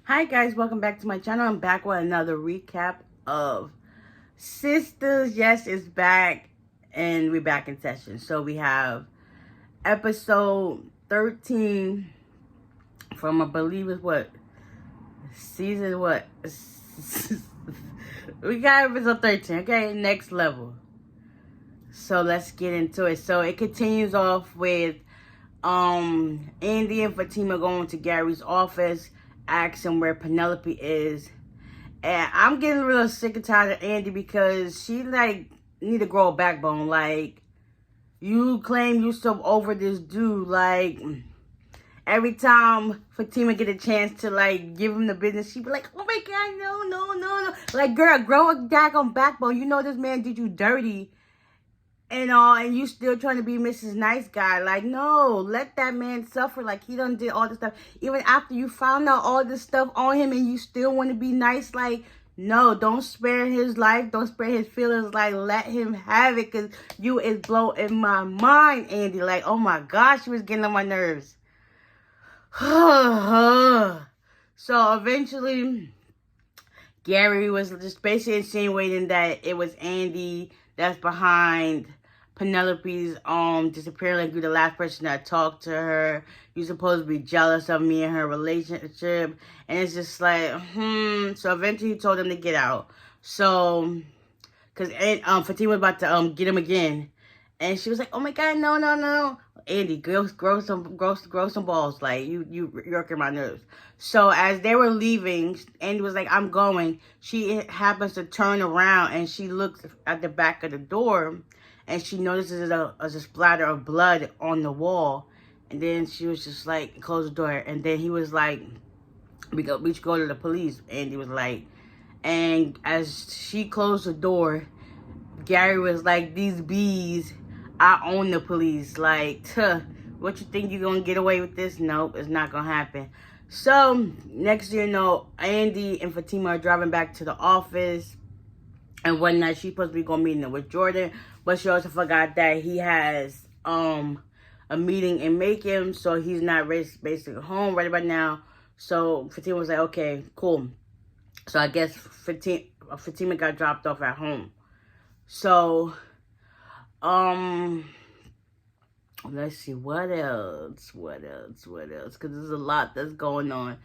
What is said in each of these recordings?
Hi guys, welcome back to my channel. I'm back with another recap of Sistas. Yes, it's back and we're back in session. So we have episode 13 from, I believe it's what? Season what? We got episode 13, okay? Next level. So let's get into it. So it continues off with Andi and Fatima going to Gary's office, asking where Penelope is. And I'm getting real sick and tired of Andi because she need to grow a backbone. Like, you claim you so over this dude. Like, every time Fatima get a chance to give him the business, she be like, "Oh my God, no." Like, girl, grow a daggone backbone. You know this man did you dirty and all, and you still trying to be Mrs. Nice Guy. Like, no, let that man suffer. Like, he done did all this stuff. Even after you found out all this stuff on him and you still want to be nice, like, no, don't spare his life. Don't spare his feelings. Like, let him have it, because you is blowing my mind, Andi. Like, oh my gosh, she was getting on my nerves. So, eventually, Gary was just basically insinuating that it was Andi that's behind Penelope's disappearing. Like, you're the last person that talked to her. You're supposed to be jealous of me and her relationship. And it's just like, So eventually he told them to get out. So, because Fatima was about to get him again. And she was like, oh my God, no. Andi, grow some balls. Like, you're working my nerves. So as they were leaving, Andi was like, I'm going. She happens to turn around and she looks at the back of the door and she notices a splatter of blood on the wall. And then she was just like, close the door. And then he was like, we should go to the police. Andi was like, and as she closed the door, Gary was like, these bees, I own the police. Like, what you think you're going to get away with this? Nope, it's not going to happen. So, next thing you know, Andi and Fatima are driving back to the office. And one night, she's supposed to be going meeting with Jordan. But she also forgot that he has a meeting in Macon. So, he's not basically home right about now. So, Fatima was like, okay, cool. So, I guess Fatima got dropped off at home. So, let's see, what else? Because there's a lot that's going on.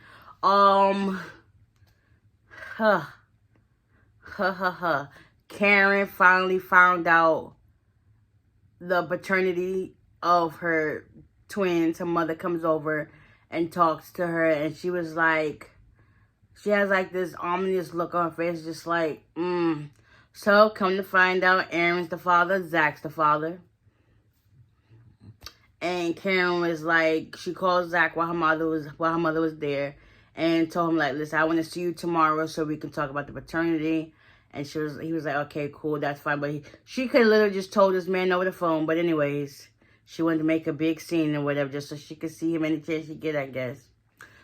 Karen finally found out the paternity of her twins. Her mother comes over and talks to her, and she was like, she has like this ominous look on her face, just like, So, come to find out, Aaron's the father, Zach's the father. And Karen was like, she called Zach while her mother was there, and told him, like, listen, I want to see you tomorrow so we can talk about the paternity. And he was like, okay, cool, that's fine. But she could have literally just told this man over the phone. But anyways, she wanted to make a big scene and whatever, just so she could see him any chance she get, I guess.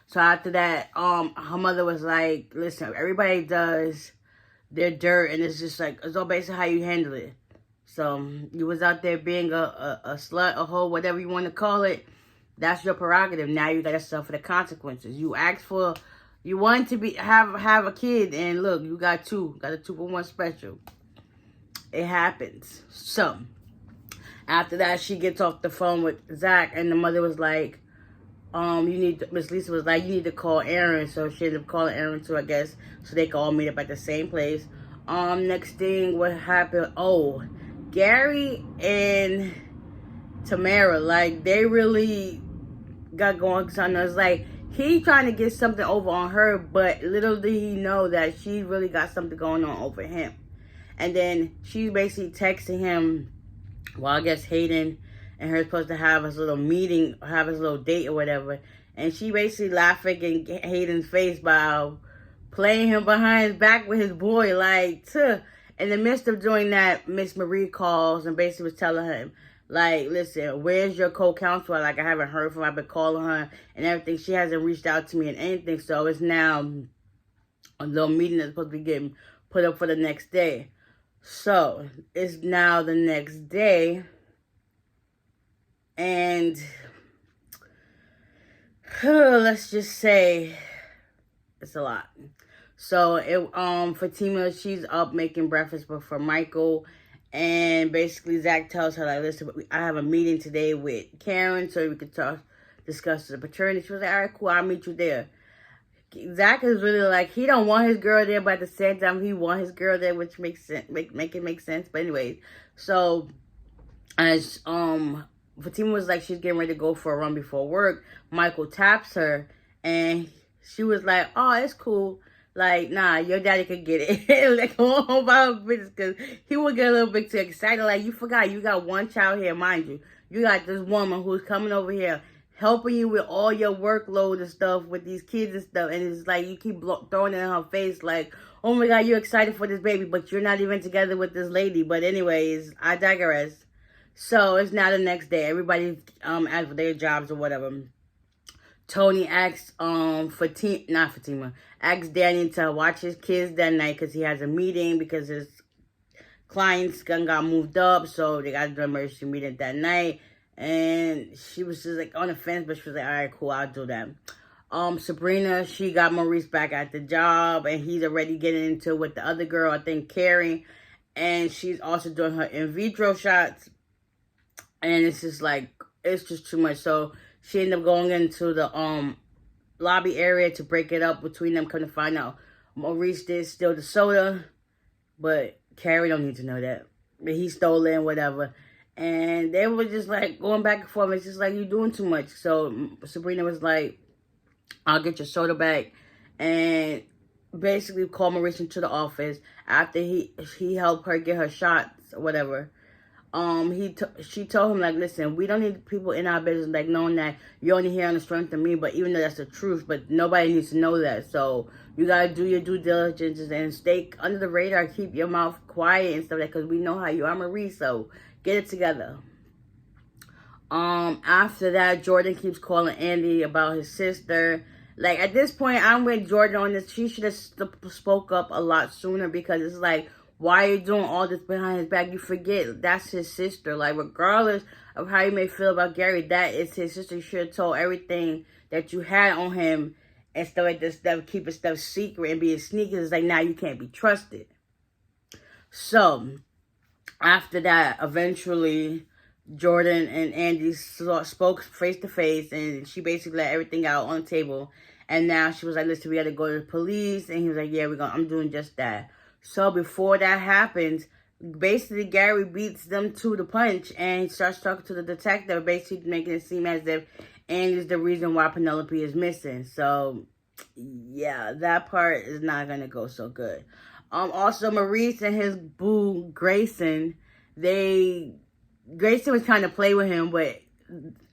So after that, her mother was like, listen, everybody does their dirt, and it's just like, it's all based on how you handle it. So, you was out there being a slut, a hoe, whatever you want to call it. That's your prerogative. Now you got to suffer the consequences. You asked for, you wanted to have a kid, and look, you got two. Got a 2-for-1 special. It happens. So, after that, she gets off the phone with Zach, and the mother was like, Miss Lisa was like, you need to call Aaron. So she ended up calling Aaron too, I guess, so they could all meet up at the same place. Next thing, what happened? Oh, Gary and Tamara, like, they really got going. Cause I know it's like, he trying to get something over on her, but little did he know that she really got something going on over him. And then she basically texting him, well, I guess Hayden and her supposed to have his little meeting, have his little date or whatever. And she basically laughing in Hayden's face by playing him behind his back with his boy. Like, in the midst of doing that, Miss Marie calls and basically was telling him, like, listen, where's your co-counsel? Like, I haven't heard from her. I've been calling her and everything. She hasn't reached out to me and anything. So it's now a little meeting that's supposed to be getting put up for the next day. So it's now the next day. And let's just say It's a lot. So Fatima, she's up making breakfast for Michael, and basically Zach tells her like, listen, I have a meeting today with Karen so we could discuss the paternity. She was like, all right, cool, I'll meet you there. Zach is really like, he don't want his girl there, but at the same time he want his girl there, which makes sense, make it make sense. But anyways, so as Fatima was like, she's getting ready to go for a run before work, Michael taps her and she was like, oh, it's cool. Like, nah, your daddy could get it. Like, go home about business, because he would get a little bit too excited. Like, you forgot, you got one child here, mind you. You got this woman who's coming over here, helping you with all your workload and stuff with these kids and stuff. And it's like, you keep throwing it in her face, like, oh my God, you're excited for this baby, but you're not even together with this lady. But anyways, I digress. So, it's now the next day. Everybody asked for their jobs or whatever. Tony asks asks Danny to watch his kids that night because he has a meeting because his client's gun got moved up, so they got to do an emergency meeting that night. And she was just like on the fence, but she was like, all right, cool, I'll do that. Sabrina, she got Maurice back at the job, and he's already getting into it with the other girl, I think Carrie, and she's also doing her in vitro shots, and it's just like, it's just too much. So she ended up going into the lobby area to break it up between them. Come to find out, Maurice did steal the soda, but Carrie don't need to know that. But he stole it and whatever. And they were just like going back and forth. It's just like, you're doing too much. So Sabrina was like, I'll get your soda back. And basically called Maurice into the office after he helped her get her shots or whatever. She told him like, listen, we don't need people in our business like knowing that you're only here on the strength of me, but even though that's the truth, but nobody needs to know that. So you gotta do your due diligence and stay under the radar, keep your mouth quiet and stuff like that, because we know how you are, Marie, so get it together. After that, Jordan keeps calling Andi about his sister. Like, at this point, I'm with Jordan on this. She should have spoke up a lot sooner, because it's like, why are you doing all this behind his back? You forget that's his sister. Like, regardless of how you may feel about Gary, that is his sister. You should have told everything that you had on him and stuff like this, stuff, keeping stuff secret and being sneaky. It's like, now you can't be trusted. So, after that, eventually, Jordan and Andi spoke face to face, and she basically let everything out on the table. And now she was like, listen, we got to go to the police. And he was like, yeah, I'm doing just that. So before that happens, basically Gary beats them to the punch and starts talking to the detective, basically making it seem as if Andy's the reason why Penelope is missing. So yeah, that part is not gonna go so good. Also Maurice and his boo Grayson was trying to play with him, but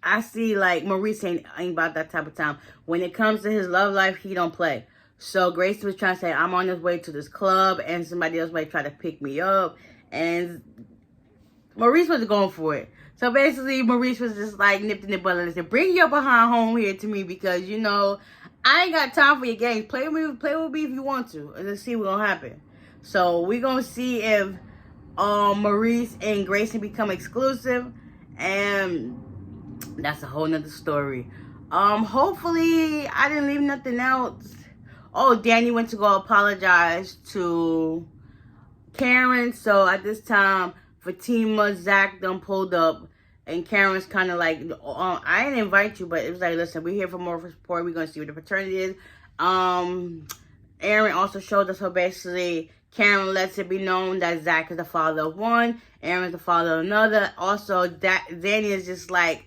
I see like Maurice ain't about that type of time. When it comes to his love life, he don't play. So Grace was trying to say, I'm on this way to this club, and somebody else might try to pick me up. And Maurice was going for it. So basically, Maurice was just like nipped in the butt and said, bring your behind home here to me, because, you know, I ain't got time for your games. Play with me if you want to. And let's see what's going to happen. So we're going to see if Maurice and Grayson become exclusive. And that's a whole nother story. Hopefully, I didn't leave nothing else. Oh, Danny went to go apologize to Karen. So at this time, Fatima, Zach done pulled up. And Karen's kind of like, I didn't invite you, but it was like, listen, we're here for more support. We're going to see what the paternity is. Aaron also showed us how basically Karen lets it be known that Zach is the father of one. Aaron's the father of another. Also, Danny is just like,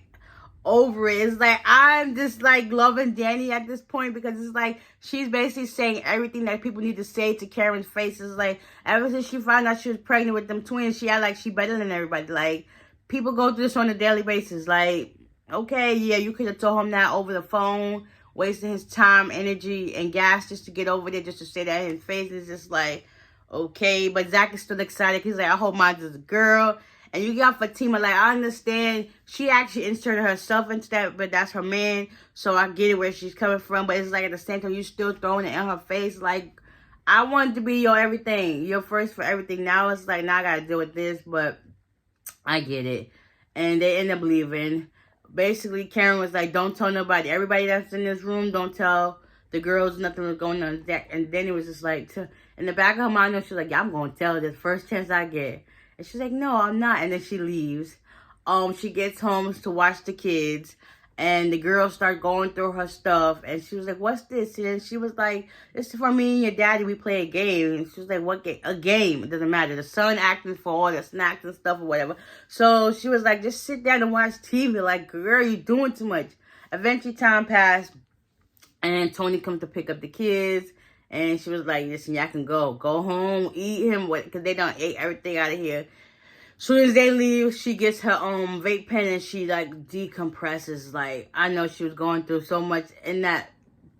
over it. It's like, I'm just like loving Danny at this point, because it's like she's basically saying everything that people need to say to Karen's face. It's like, ever since she found out she was pregnant with them twins, she had like she better than everybody. Like, people go through this on a daily basis. Like, okay, yeah, you could have told him that over the phone, wasting his time, energy, and gas just to get over there, just to say that in his face. It's just like, okay. But Zach is still excited. He's like, I hope mine is a girl. And you got Fatima, like, I understand she actually inserted herself into that, but that's her man, so I get it where she's coming from. But it's like, at the same time, you still throwing it in her face. Like, I wanted to be your everything, your first for everything. Now it's like, now I got to deal with this, but I get it. And they end up leaving. Basically, Karen was like, don't tell nobody. Everybody that's in this room, don't tell the girls, nothing was going on. And then it was just like, in the back of her mind, she was like, yeah, I'm going to tell her this first chance I get. And she's like, no, I'm not. And then she leaves. She gets home to watch the kids. And the girls start going through her stuff. And she was like, what's this? And she was like, this is for me and your daddy. We play a game. And she was like, what game? A game. It doesn't matter. The son acting for all the snacks and stuff or whatever. So she was like, just sit down and watch TV. Like, girl, you're doing too much. Eventually, time passed. And Tony comes to pick up the kids. And she was like, listen, y'all can go. Go home. Eat him. Because they done ate everything out of here. Soon as they leave, she gets her vape pen and she like decompresses. Like, I know she was going through so much in that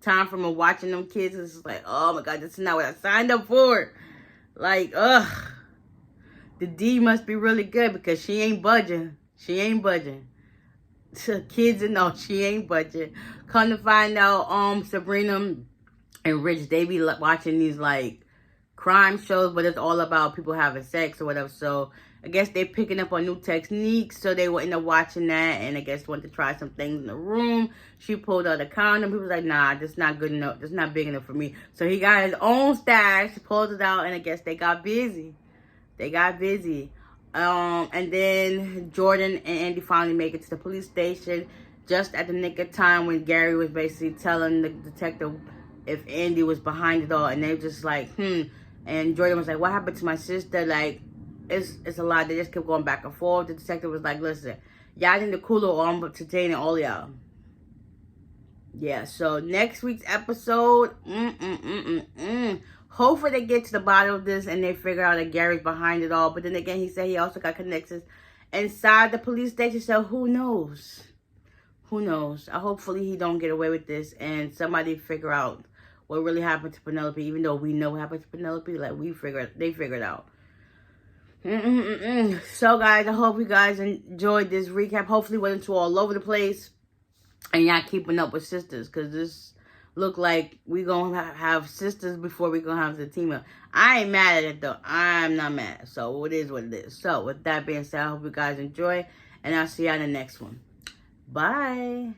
time from watching them kids. It's just like, oh my God, this is not what I signed up for. Like, ugh. The D must be really good because she ain't budging. She ain't budging. Kids and all, she ain't budging. Come to find out, Sabrina and Rich, they be watching these like crime shows, but it's all about people having sex or whatever. So I guess they're picking up on new techniques, so they were end up watching that, and I guess wanted to try some things in the room. She pulled out a condom. He was like, nah, this not good enough. This not big enough for me. So he got his own stash, pulled it out, and I guess they got busy. And then Jordan and Andy finally make it to the police station just at the nick of time when Gary was basically telling the detective if Andy was behind it all, and they just like, And Jordan was like, what happened to my sister? Like, it's a lot. They just kept going back and forth. The detective was like, listen, y'all need to cool on entertaining all y'all. Yeah, so next week's episode, hopefully they get to the bottom of this and they figure out that Gary's behind it all. But then again, he said he also got connections inside the police station. So who knows? Who knows? Hopefully he don't get away with this and somebody figure out what really happened to Penelope. Even though we know what happened to Penelope, like they figured out. So guys, I hope you guys enjoyed this recap. Hopefully it wasn't too all over the place and y'all keeping up with Sistas, because this look like we gonna have Sistas before we gonna have the team up. I ain't mad at it though. I'm not mad. So it is what it is. So with that being said, I hope you guys enjoy, and I'll see y'all in the next one. Bye.